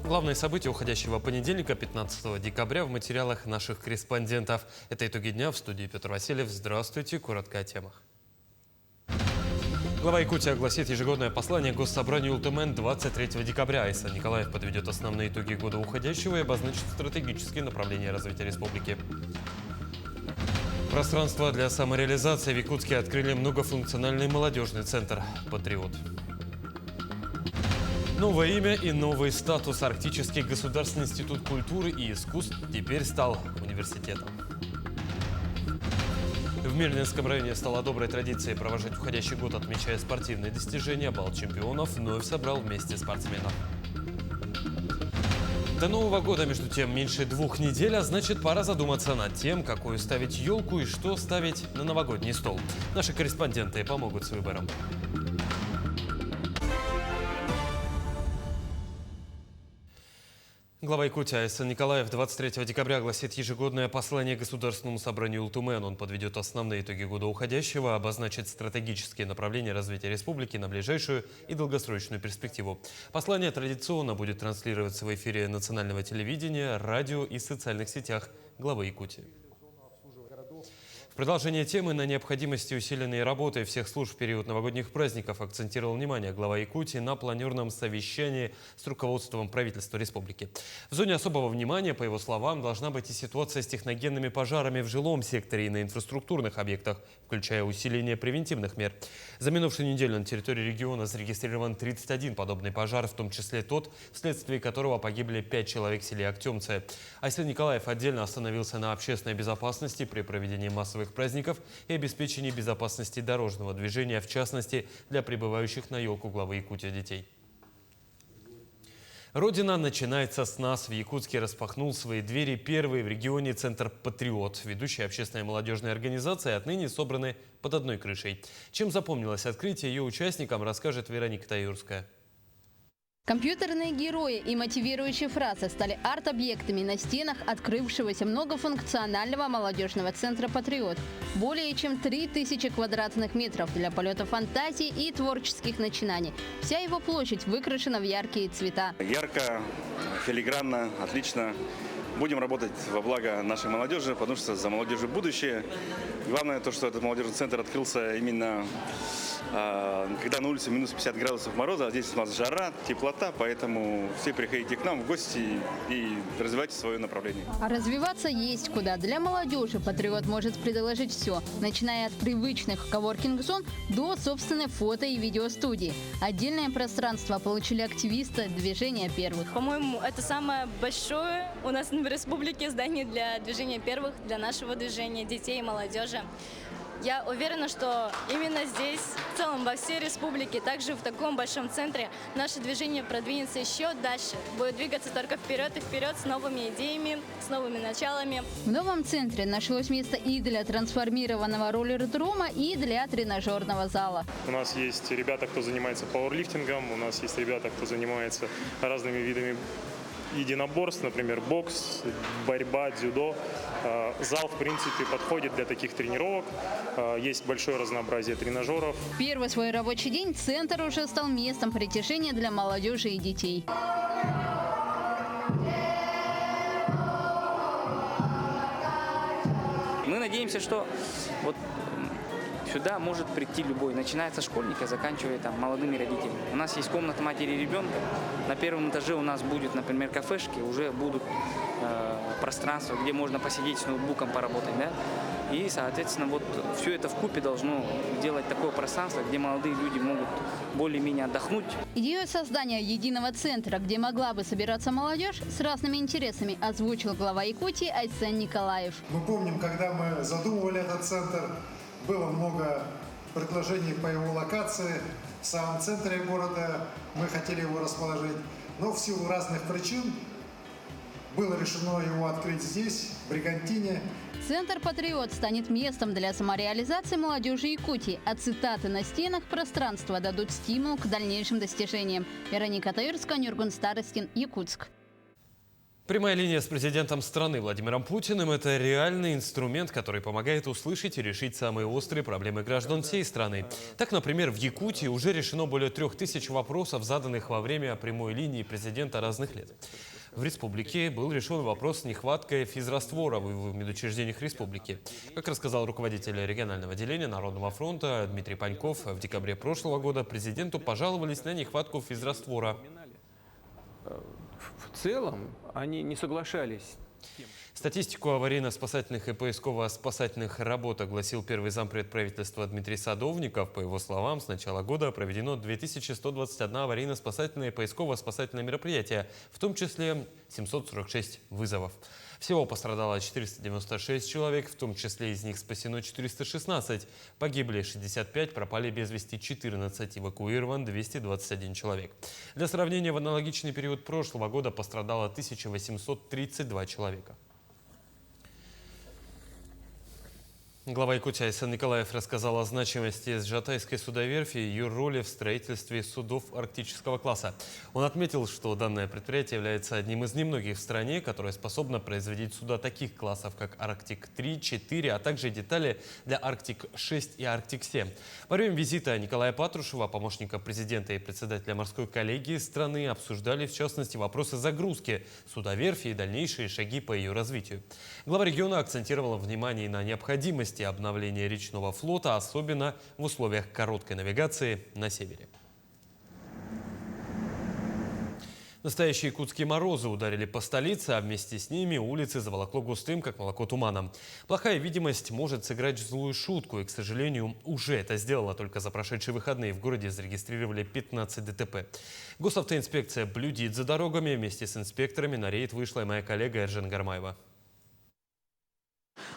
Главные события уходящего понедельника, 15 декабря, в материалах наших корреспондентов. Это итоги дня. В студии Петр Васильев. Здравствуйте. Коротко о темах. Глава Якутии огласит ежегодное послание Госсобранию УЛТМН 23 декабря. Айсан Николаев подведет основные итоги года уходящего и обозначит стратегические направления развития республики. Пространство для самореализации. В Якутске открыли многофункциональный молодежный центр «Патриот». Новое имя и новый статус. Арктический государственный институт культуры и искусств теперь стал университетом. В Мирнинском районе стала доброй традицией провожать уходящий год, отмечая спортивные достижения. Бал чемпионов вновь собрал вместе спортсменов. До Нового года, между тем, меньше 2 недель, а значит, пора задуматься над тем, какую ставить елку и что ставить на новогодний стол. Наши корреспонденты помогут с выбором. Глава Якутии Айсан Николаев 23 декабря огласит ежегодное послание Государственному собранию УЛТМН. Он подведет основные итоги года уходящего, обозначит стратегические направления развития республики на ближайшую и долгосрочную перспективу. Послание традиционно будет транслироваться в эфире национального телевидения, радио и социальных сетях главы Якутии. В продолжение темы на необходимости усиленной работы всех служб в период новогодних праздников акцентировал внимание глава Якутии на планерном совещании с руководством правительства республики. В зоне особого внимания, по его словам, должна быть и ситуация с техногенными пожарами в жилом секторе и на инфраструктурных объектах, включая усиление превентивных мер. За минувшую неделю на территории региона зарегистрирован 31 подобный пожар, в том числе тот, вследствие которого погибли 5 человек в селе Актемце. Айсан Николаев отдельно остановился на общественной безопасности при проведении массовых праздников и обеспечении безопасности дорожного движения, в частности, для прибывающих на елку главы Якутии детей. Родина начинается с нас. В Якутске распахнул свои двери первый в регионе центр «Патриот». Ведущие общественные молодежные организации отныне собраны под одной крышей. Чем запомнилось открытие ее участникам, расскажет Вероника Таюрская. Компьютерные герои и мотивирующие фразы стали арт-объектами на стенах открывшегося многофункционального молодежного центра «Патриот». Более чем 3000 квадратных метров для полета фантазии и творческих начинаний. Вся его площадь выкрашена в яркие цвета. Ярко, филигранно, отлично. Будем работать во благо нашей молодежи, потому что за молодежью будущее. Главное то, что этот молодежный центр открылся именно когда на улице минус 50 градусов мороза, а здесь у нас жара, теплота, поэтому все приходите к нам в гости и развивайте свое направление. А развиваться есть куда. Для молодежи «Патриот» может предложить все, начиная от привычных коворкинг-зон до собственной фото- и видеостудии. Отдельное пространство получили активисты движения первых. По-моему, это самое большое у нас в республике здание для движения первых, для нашего движения детей и молодежи. Я уверена, что именно здесь, в целом во всей республике, также в таком большом центре, наше движение продвинется еще дальше. Будет двигаться только вперед и вперед с новыми идеями, с новыми началами. В новом центре нашлось место и для трансформированного роллердрома, и для тренажерного зала. У нас есть ребята, кто занимается пауэрлифтингом, у нас есть ребята, кто занимается разными видами единоборств, например, бокс, борьба, дзюдо. Зал, в принципе, подходит для таких тренировок. Есть большое разнообразие тренажеров. В первый свой рабочий день центр уже стал местом притяжения для молодежи и детей. Мы надеемся, что вот сюда может прийти любой, начиная со школьника, заканчивая там молодыми родителями. У нас есть комната матери и ребенка. На первом этаже у нас будет, например, кафешки, уже будут пространства, где можно посидеть с ноутбуком, поработать, да? И, соответственно, вот все это вкупе должно делать такое пространство, где молодые люди могут более-менее отдохнуть. Идею создания единого центра, где могла бы собираться молодежь с разными интересами, озвучил глава Якутии Айсан Николаев. Мы помним, когда мы задумывали этот центр, было много предложений по его локации. В самом центре города мы хотели его расположить, но в силу разных причин было решено его открыть здесь, в Бригантине. Центр «Патриот» станет местом для самореализации молодежи Якутии, а цитаты на стенах пространства дадут стимул к дальнейшим достижениям. Вероника Таюрская, Нюргун Старостин, Якутск. Прямая линия с президентом страны Владимиром Путиным – это реальный инструмент, который помогает услышать и решить самые острые проблемы граждан всей страны. Так, например, в Якутии уже решено более 3000 вопросов, заданных во время прямой линии президента разных лет. В республике был решен вопрос с нехваткой физраствора в медучреждениях республики. Как рассказал руководитель регионального отделения Народного фронта Дмитрий Паньков, в декабре прошлого года президенту пожаловались на нехватку физраствора. В целом они не соглашались. Статистику аварийно-спасательных и поисково-спасательных работ огласил первый зампред правительства Дмитрий Садовников. По его словам, с начала года проведено 2121 аварийно-спасательное и поисково-спасательное мероприятие, в том числе 746 вызовов. Всего пострадало 496 человек, в том числе из них спасено 416. Погибли 65, пропали без вести 14, эвакуирован 221 человек. Для сравнения, в аналогичный период прошлого года пострадало 1832 человека. Глава Якутии Айсан Николаев рассказал о значимости Сжатайской судоверфи и ее роли в строительстве судов арктического класса. Он отметил, что данное предприятие является одним из немногих в стране, которое способно производить суда таких классов, как Арктик-3, 4, а также детали для Арктик-6 и Арктик-7. Во время визита Николая Патрушева, помощника президента и председателя морской коллегии страны, обсуждали в частности вопросы загрузки судоверфи и дальнейшие шаги по ее развитию. Глава региона акцентировал внимание на необходимости обновления речного флота, особенно в условиях короткой навигации на севере. Настоящие якутские морозы ударили по столице, а вместе с ними улицы заволокло густым, как молоко, туманом. Плохая видимость может сыграть злую шутку, и, к сожалению, уже это сделала. Только за прошедшие выходные в городе зарегистрировали 15 ДТП. Госавтоинспекция блюдит за дорогами. Вместе с инспекторами на рейд вышла и моя коллега Эржен Гармаева.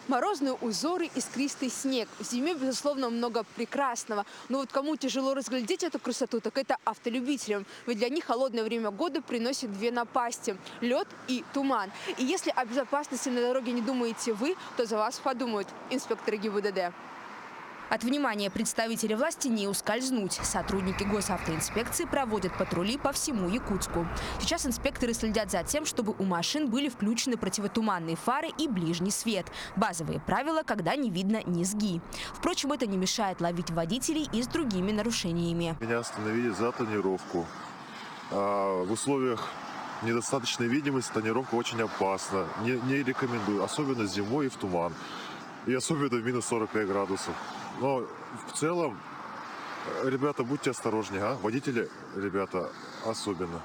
Морозные узоры, искристый снег. В зиме, безусловно, много прекрасного. Но вот кому тяжело разглядеть эту красоту, так это автолюбителям. Ведь для них холодное время года приносит две напасти – лед и туман. И если о безопасности на дороге не думаете вы, то за вас подумают инспекторы ГИБДД. От внимания представителей власти не ускользнуть. Сотрудники госавтоинспекции проводят патрули по всему Якутску. Сейчас инспекторы следят за тем, чтобы у машин были включены противотуманные фары и ближний свет. Базовые правила, когда не видно низги. Впрочем, это не мешает ловить водителей и с другими нарушениями. Меня остановили за тонировку. В условиях недостаточной видимости тонировка очень опасна. Не рекомендую, особенно зимой и в туман. И особенно в минус 45 градусов. Но в целом, ребята, будьте осторожнее, водители, ребята, особенно.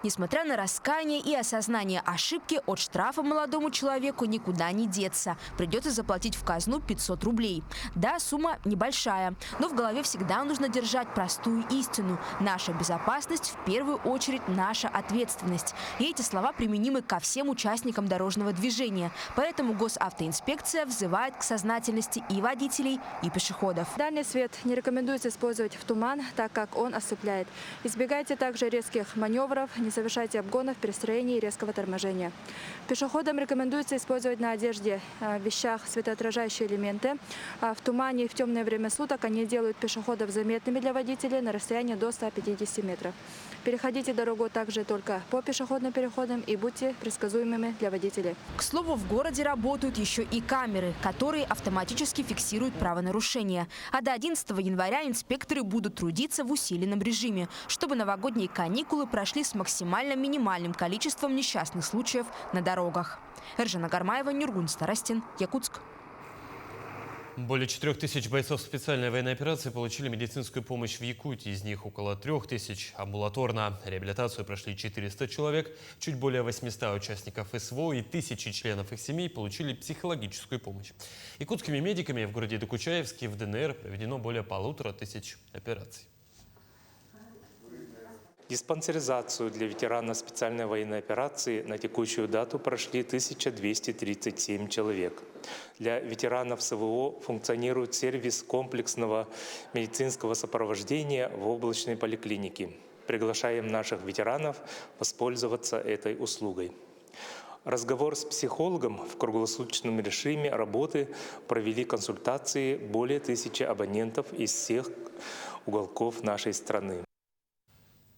Несмотря на раскаяние и осознание ошибки, от штрафа молодому человеку никуда не деться. Придется заплатить в казну 500 рублей. Да, сумма небольшая, но в голове всегда нужно держать простую истину. Наша безопасность в первую очередь наша ответственность. И эти слова применимы ко всем участникам дорожного движения. Поэтому госавтоинспекция взывает к сознательности и водителей, и пешеходов. Дальний свет не рекомендуется использовать в туман, так как он ослепляет. Избегайте также резких маневров, не совершайте обгонов, перестроений и резкого торможения. Пешеходам рекомендуется использовать на одежде, вещах светоотражающие элементы. В тумане и в темное время суток они делают пешеходов заметными для водителей на расстоянии до 150 метров. Переходите дорогу также только по пешеходным переходам и будьте предсказуемыми для водителей. К слову, в городе работают еще и камеры, которые автоматически фиксируют правонарушения. А до 11 января инспекторы будут трудиться в усиленном режиме, чтобы новогодние каникулы прошли с максимальным минимальным количеством несчастных случаев на дорогах. Эржена Гармаева, Нюргун Старостин, Якутск. Более 4000 бойцов специальной военной операции получили медицинскую помощь в Якутии. Из них около 3000 амбулаторно. Реабилитацию прошли 400 человек. Чуть более 800 участников СВО и 1000 членов их семей получили психологическую помощь. Якутскими медиками в городе Докучаевске в ДНР проведено более 1500 операций. Диспансеризацию для ветеранов специальной военной операции на текущую дату прошли 1237 человек. Для ветеранов СВО функционирует сервис комплексного медицинского сопровождения в облачной поликлинике. Приглашаем наших ветеранов воспользоваться этой услугой. Разговор с психологом в круглосуточном режиме работы провели консультации более 1000 абонентов из всех уголков нашей страны.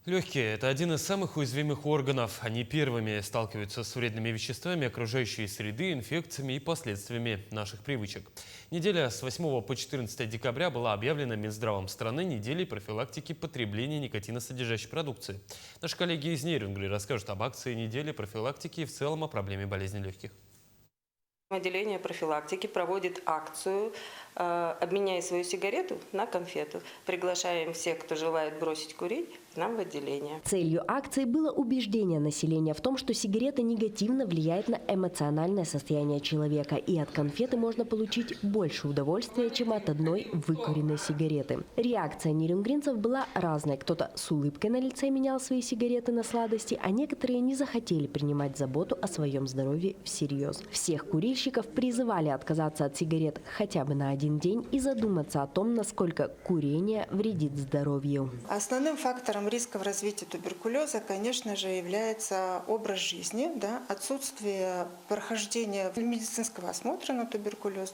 Легкие – это один из самых уязвимых органов. Они первыми сталкиваются с вредными веществами окружающей среды, инфекциями и последствиями наших привычек. Неделя с 8 по 14 декабря была объявлена Минздравом страны неделей профилактики потребления никотиносодержащей продукции. Наши коллеги из Нерюнгри расскажут об акции недели профилактики и в целом о проблеме болезни легких. Отделение профилактики проводит акцию «Обменяй свою сигарету на конфету». Приглашаем всех, кто желает бросить курить, к нам в отделение. Целью акции было убеждение населения в том, что сигарета негативно влияет на эмоциональное состояние человека, и от конфеты можно получить больше удовольствия, чем от одной выкуренной сигареты. Реакция нерюнгринцев была разной. Кто-то с улыбкой на лице менял свои сигареты на сладости, а некоторые не захотели принимать заботу о своем здоровье всерьез. Всех курильщиков призывали отказаться от сигарет хотя бы на один день и задуматься о том, насколько курение вредит здоровью. Основным фактором риска в развитии туберкулеза, конечно же, является образ жизни, отсутствие прохождения медицинского осмотра на туберкулез,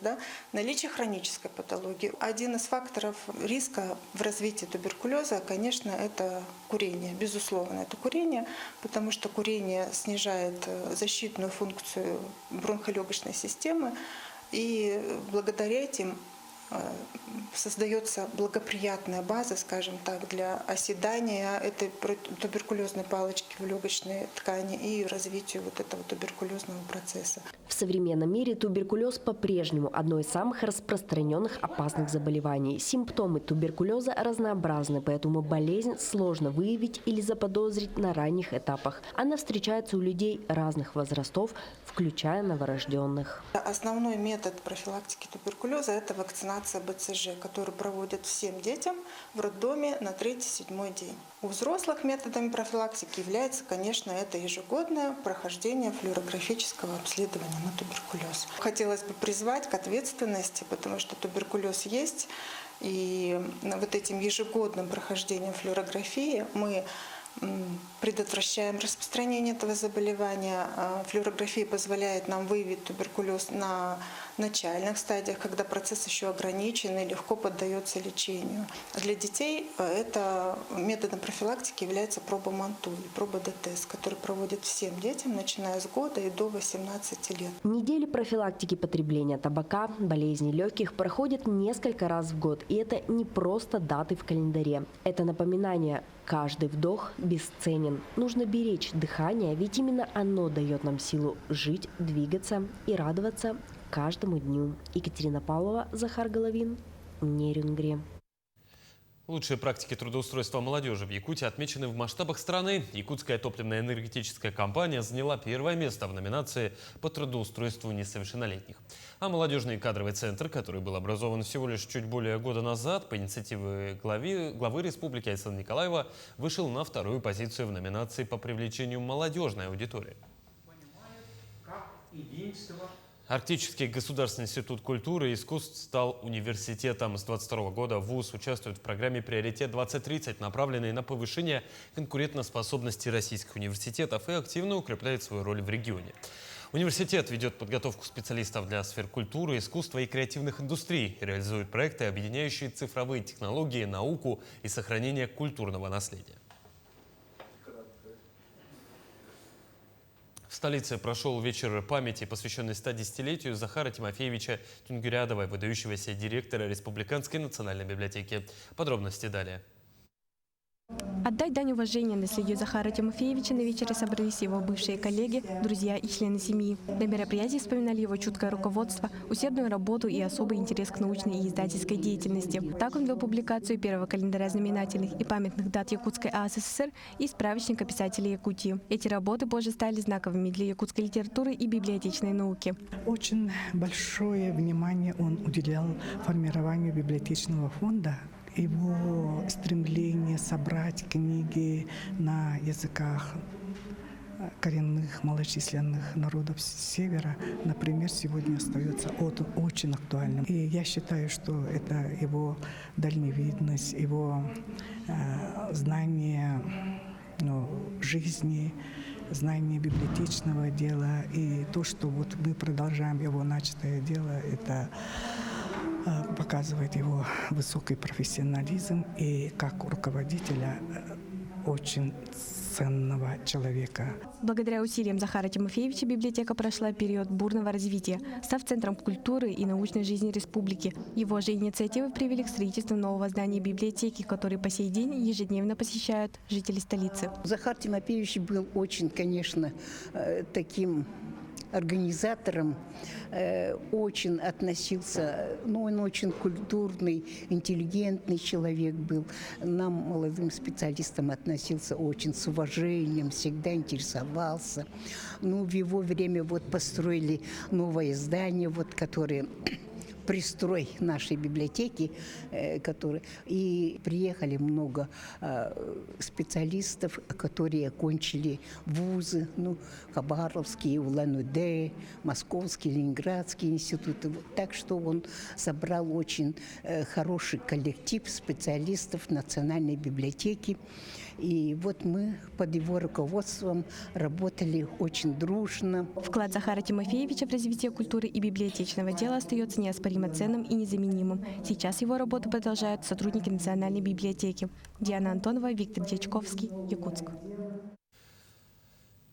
наличие хронической патологии. Один из факторов риска в развитии туберкулеза, конечно, это курение. Безусловно, это курение, потому что курение снижает защитную функцию бронхолегочной системы, и благодаря этим создается благоприятная база, скажем так, для оседания этой туберкулезной палочки в легочной ткани и развитию этого туберкулезного процесса. В современном мире туберкулез по-прежнему одно из самых распространенных опасных заболеваний. Симптомы туберкулеза разнообразны, поэтому болезнь сложно выявить или заподозрить на ранних этапах. Она встречается у людей разных возрастов, включая новорожденных. Основной метод профилактики туберкулеза – это вакцинация БЦЖ, которую проводят всем детям в роддоме на 3-7 день. У взрослых методами профилактики является, конечно, это ежегодное прохождение флюорографического обследования на туберкулез. Хотелось бы призвать к ответственности, потому что туберкулез есть, и вот этим ежегодным прохождением флюорографии мы предотвращаем распространение этого заболевания. Флюорография позволяет нам выявить туберкулез на начальных стадиях, когда процесс еще ограничен и легко поддается лечению. Для детей это методом профилактики является проба МАНТУ или проба ДТС, который проводят всем детям, начиная с года и до 18 лет. Недели профилактики потребления табака, болезней легких проходят несколько раз в год. И это не просто даты в календаре. Это напоминание: каждый вдох бесценен. Нужно беречь дыхание, ведь именно оно дает нам силу жить, двигаться и радоваться каждому дню. Екатерина Павлова, Захар Головин, Нерюнгри. Лучшие практики трудоустройства молодежи в Якутии отмечены в масштабах страны. Якутская топливная энергетическая компания заняла первое место в номинации по трудоустройству несовершеннолетних. А молодежный кадровый центр, который был образован всего лишь чуть более года назад по инициативе главы республики Айсена Николаева, вышел на вторую позицию в номинации по привлечению молодежной аудитории. Арктический государственный институт культуры и искусств стал университетом. С 2022 года ВУЗ участвует в программе «Приоритет-2030», направленной на повышение конкурентоспособности российских университетов, и активно укрепляет свою роль в регионе. Университет ведет подготовку специалистов для сфер культуры, искусства и креативных индустрий, реализует проекты, объединяющие цифровые технологии, науку и сохранение культурного наследия. В столице прошел вечер памяти, посвященный 110-летию Захара Тимофеевича Тюнгюрядова, выдающегося директора Республиканской национальной библиотеки. Подробности далее. Отдать дань уважения наследию Захара Тимофеевича на вечере собрались его бывшие коллеги, друзья и члены семьи. На мероприятии вспоминали его чуткое руководство, усердную работу и особый интерес к научной и издательской деятельности. Так он вел публикацию первого календаря знаменательных и памятных дат Якутской АССР и справочника писателей Якутии. Эти работы позже стали знаковыми для якутской литературы и библиотечной науки. Очень большое внимание он уделял формированию библиотечного фонда. Его стремление собрать книги на языках коренных малочисленных народов Севера, например, сегодня остается очень актуальным. И я считаю, что это его дальневидность, его знание жизни, знание библиотечного дела, и то, что вот мы продолжаем его начатое дело, это показывает его высокий профессионализм и как руководителя очень ценного человека. Благодаря усилиям Захара Тимофеевича библиотека прошла период бурного развития, став центром культуры и научной жизни республики. Его же инициативы привели к строительству нового здания библиотеки, который по сей день ежедневно посещают жители столицы. Захар Тимофеевич был очень, конечно, таким организатором, очень относился, он очень культурный, интеллигентный человек был. Нам, молодым специалистам, относился очень с уважением, всегда интересовался. В его время построили новое здание, которое пристрой нашей библиотеки, и приехали много специалистов, которые окончили вузы, Хабаровский, Улан-Удэ, Московский, Ленинградский институты. Так что он собрал очень хороший коллектив специалистов Национальной библиотеки. И мы под его руководством работали очень дружно. Вклад Захара Тимофеевича в развитие культуры и библиотечного дела остается неоспоримо ценным и незаменимым. Сейчас его работу продолжают сотрудники Национальной библиотеки. Диана Антонова, Виктор Дьячковский, Якутск.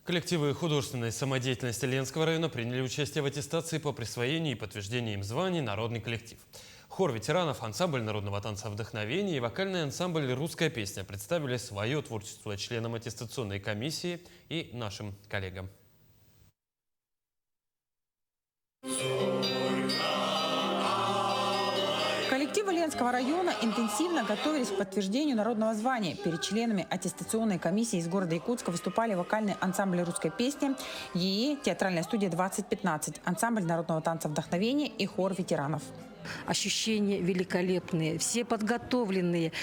Коллективы художественной самодеятельности Ленского района приняли участие в аттестации по присвоению и подтверждению им званий «Народный коллектив». Хор ветеранов, ансамбль народного танца «Вдохновение» и вокальный ансамбль «Русская песня» представили свое творчество членам аттестационной комиссии и нашим коллегам. Коллективы Ленского района интенсивно готовились к подтверждению народного звания. Перед членами аттестационной комиссии из города Якутска выступали вокальный ансамбль «Русской песни», ЕИ, театральная студия 2015, ансамбль народного танца «Вдохновение» и хор ветеранов. Ощущения великолепные, все подготовленные,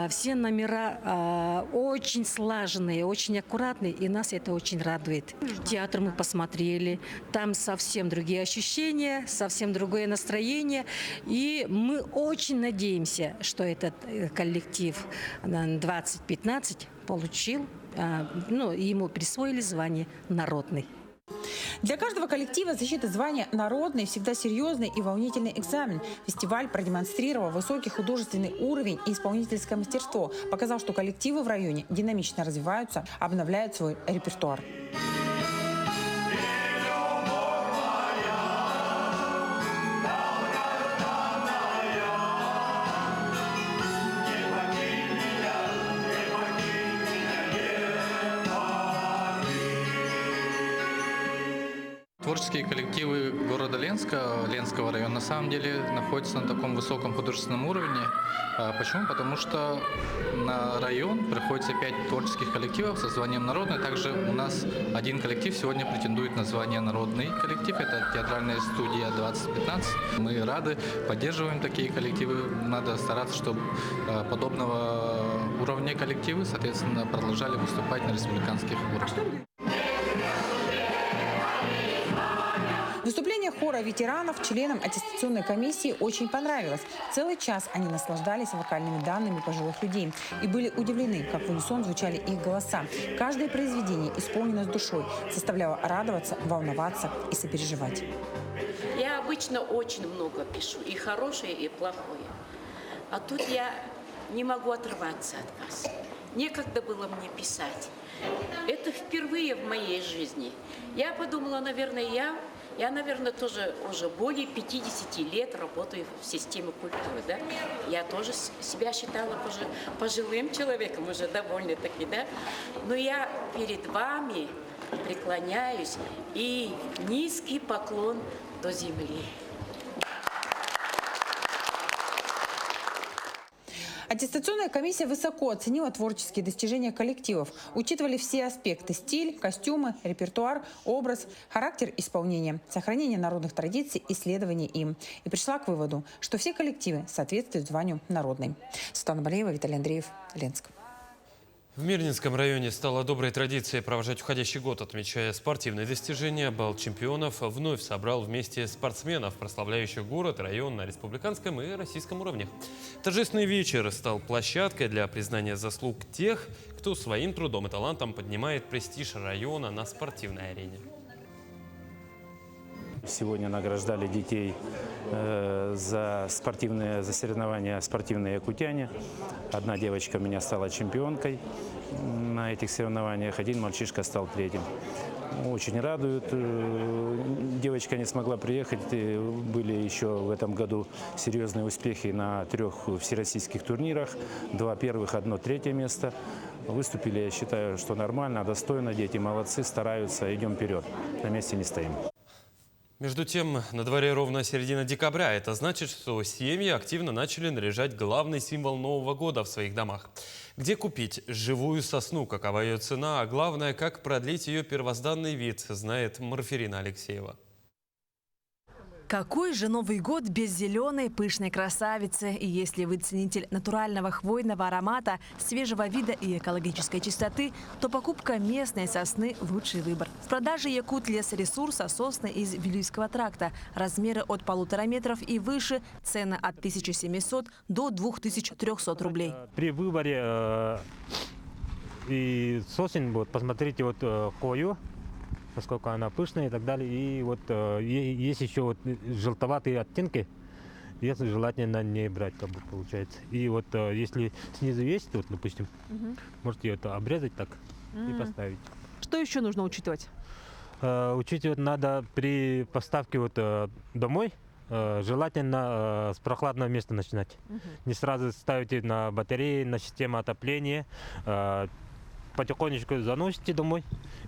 все номера очень слаженные, очень аккуратные, и нас это очень радует. Театр мы посмотрели, там совсем другие ощущения, совсем другое настроение, и мы очень надеемся, что этот коллектив 2015 получил, ему присвоили звание «Народный». Для каждого коллектива защита звания «Народный» всегда серьезный и волнительный экзамен. Фестиваль продемонстрировал высокий художественный уровень и исполнительское мастерство, показал, что коллективы в районе динамично развиваются, обновляют свой репертуар. Творческие коллективы города Ленского района на самом деле находятся на таком высоком художественном уровне. Почему? Потому что на район приходится 5 творческих коллективов со званием «Народный». Также у нас один коллектив сегодня претендует на звание «Народный коллектив». Это театральная студия 2015. Мы рады, поддерживаем такие коллективы. Надо стараться, чтобы подобного уровня коллективы, соответственно, продолжали выступать на республиканских уровнях. Выступление хора ветеранов членам аттестационной комиссии очень понравилось. Целый час они наслаждались вокальными данными пожилых людей и были удивлены, как в унисон звучали их голоса. Каждое произведение исполнено с душой, заставляло радоваться, волноваться и сопереживать. Я обычно очень много пишу, и хорошее, и плохое. А тут я не могу отрываться от вас. Некогда было мне писать. Это впервые в моей жизни. Я подумала, наверное, я, наверное, тоже уже более 50 лет работаю в системе культуры, да. Я тоже себя считала уже пожилым человеком, уже довольно-таки, да. Но я перед вами преклоняюсь и низкий поклон до земли. Аттестационная комиссия высоко оценила творческие достижения коллективов. Учитывали все аспекты – стиль, костюмы, репертуар, образ, характер исполнения, сохранение народных традиций и следование им. И пришла к выводу, что все коллективы соответствуют званию «Народный». Светлана Балеева, Виталий Андреев, Ленск. В Мирнинском районе стало доброй традицией провожать уходящий год, отмечая спортивные достижения. Бал чемпионов вновь собрал вместе спортсменов, прославляющих город и район на республиканском и российском уровнях. Торжественный вечер стал площадкой для признания заслуг тех, кто своим трудом и талантом поднимает престиж района на спортивной арене. Сегодня награждали детей за соревнования спортивные якутяне. Одна девочка у меня стала чемпионкой на этих соревнованиях, один мальчишка стал третьим. Очень радует. Девочка не смогла приехать. Были еще в этом году серьезные успехи на 3 всероссийских турнирах. 2 первых, 1 третье место. Выступили, я считаю, что нормально, достойно. Дети молодцы, стараются, идем вперед. На месте не стоим. Между тем, на дворе ровно середина декабря. Это значит, что семьи активно начали наряжать главный символ Нового года в своих домах. Где купить живую сосну, какова ее цена, а главное, как продлить ее первозданный вид, знает Марфирина Алексеева. Какой же Новый год без зеленой пышной красавицы? И если вы ценитель натурального хвойного аромата, свежего вида и экологической чистоты, то покупка местной сосны – лучший выбор. В продаже Якут лесоресурса сосны из Вилюйского тракта. Размеры от 1,5 метров и выше, цены от 1700 до 2300 рублей. При выборе и сосен, вот, посмотрите, вот хвою, насколько она пышная и так далее. И вот есть еще вот желтоватые оттенки, если желательно не брать, как бы получается. И вот если снизу есть, вот, допустим, можете это обрезать так и поставить. Что еще нужно учитывать? Учитывать надо при поставке вот домой. Желательно с прохладного места начинать. Не сразу ставите на батареи, на систему отопления. Потихонечку заносите домой,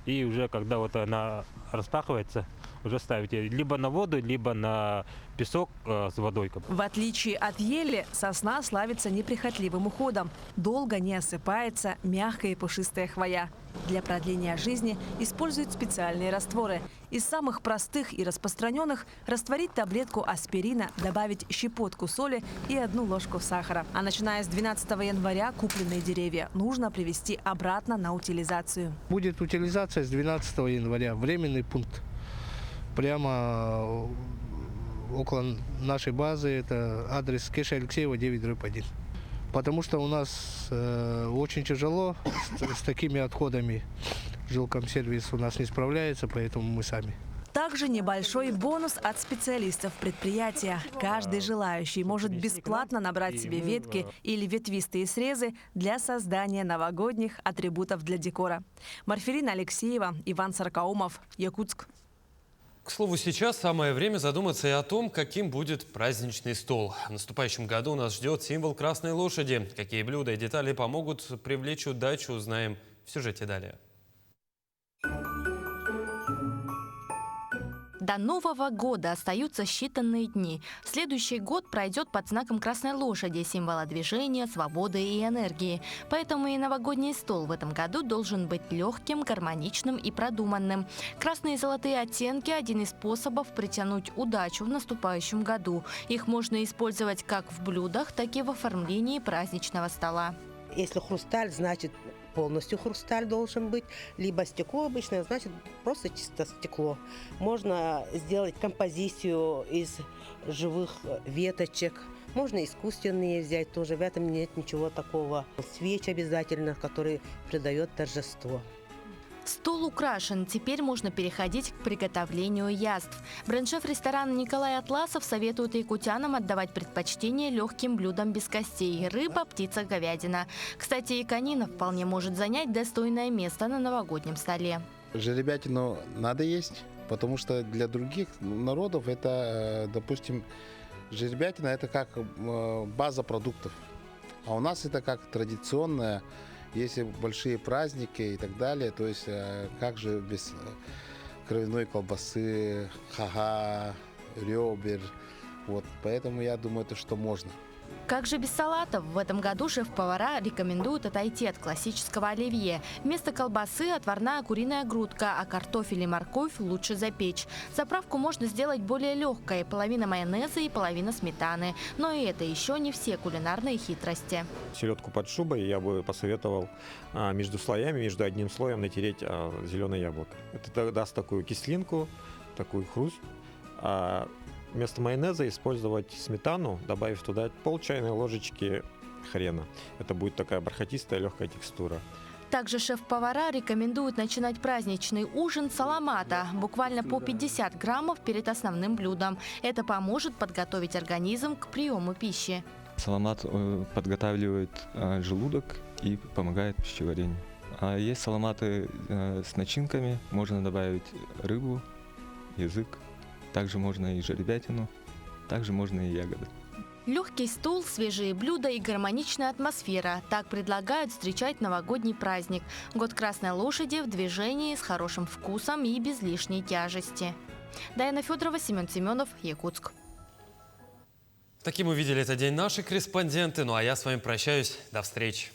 и уже когда вот она распахивается, уже ставите либо на воду, либо на песок с водой. В отличие от ели, сосна славится неприхотливым уходом. Долго не осыпается мягкая и пушистая хвоя. Для продления жизни используют специальные растворы. Из самых простых и распространенных растворить таблетку аспирина, добавить щепотку соли и 1 ложку сахара. А начиная с 12 января купленные деревья нужно привезти обратно на утилизацию. Будет утилизация с 12 января. Временный пункт. Прямо около нашей базы. Это адрес Кеша Алексеева, 9/1. Потому что у нас очень тяжело с такими отходами. Жилкомсервис у нас не справляется, поэтому мы сами. Также небольшой бонус от специалистов предприятия. Каждый желающий может бесплатно набрать себе ветки или ветвистые срезы для создания новогодних атрибутов для декора. Марфирина Алексеева, Иван Саркаумов, Якутск. К слову, сейчас самое время задуматься и о том, каким будет праздничный стол. В наступающем году нас ждет символ Красной Лошади. Какие блюда и детали помогут привлечь удачу, узнаем в сюжете далее. До Нового года остаются считанные дни. Следующий год пройдет под знаком Красной Лошади, символа движения, свободы и энергии. Поэтому и новогодний стол в этом году должен быть легким, гармоничным и продуманным. Красные и золотые оттенки – один из способов притянуть удачу в наступающем году. Их можно использовать как в блюдах, так и в оформлении праздничного стола. Если хрусталь, значит полностью хрусталь должен быть, либо стекло обычное, значит просто чисто стекло. Можно сделать композицию из живых веточек, можно искусственные взять тоже, в этом нет ничего такого. Свечи обязательно, который придает торжество. Стол украшен, теперь можно переходить к приготовлению яств. Бренд-шеф ресторана Николай Атласов советует якутянам отдавать предпочтение легким блюдам без костей – рыба, птица, говядина. Кстати, и конина вполне может занять достойное место на новогоднем столе. Жеребятину надо есть, потому что для других народов это, допустим, жеребятина – это как база продуктов, а у нас это как традиционная. Если большие праздники и так далее, то есть как же без кровяной колбасы, хага, ребер. Вот, поэтому я думаю, что можно. Как же без салатов? В этом году шеф-повара рекомендуют отойти от классического оливье. Вместо колбасы отварная куриная грудка, а картофель и морковь лучше запечь. Заправку можно сделать более легкой – половина майонеза и половина сметаны. Но и это еще не все кулинарные хитрости. Селедку под шубой я бы посоветовал между слоями, между одним слоем натереть зеленое яблоко. Это даст такую кислинку, такой хруст. Вместо майонеза использовать сметану, добавив туда пол чайной ложечки хрена. Это будет такая бархатистая легкая текстура. Также шеф-повара рекомендуют начинать праздничный ужин с саламата, буквально по 50 граммов перед основным блюдом. Это поможет подготовить организм к приему пищи. Саламат подготавливает желудок и помогает пищеварению. А есть саламаты с начинками, можно добавить рыбу, язык, также можно и жеребятину, также можно и ягоды. Легкий стол, свежие блюда и гармоничная атмосфера. Так предлагают встречать новогодний праздник. Год Красной Лошади в движении с хорошим вкусом и без лишней тяжести. Даяна Федорова, Семен Семенов, Якутск. Таким увидели этот день наши корреспонденты. Ну а я с вами прощаюсь. До встречи.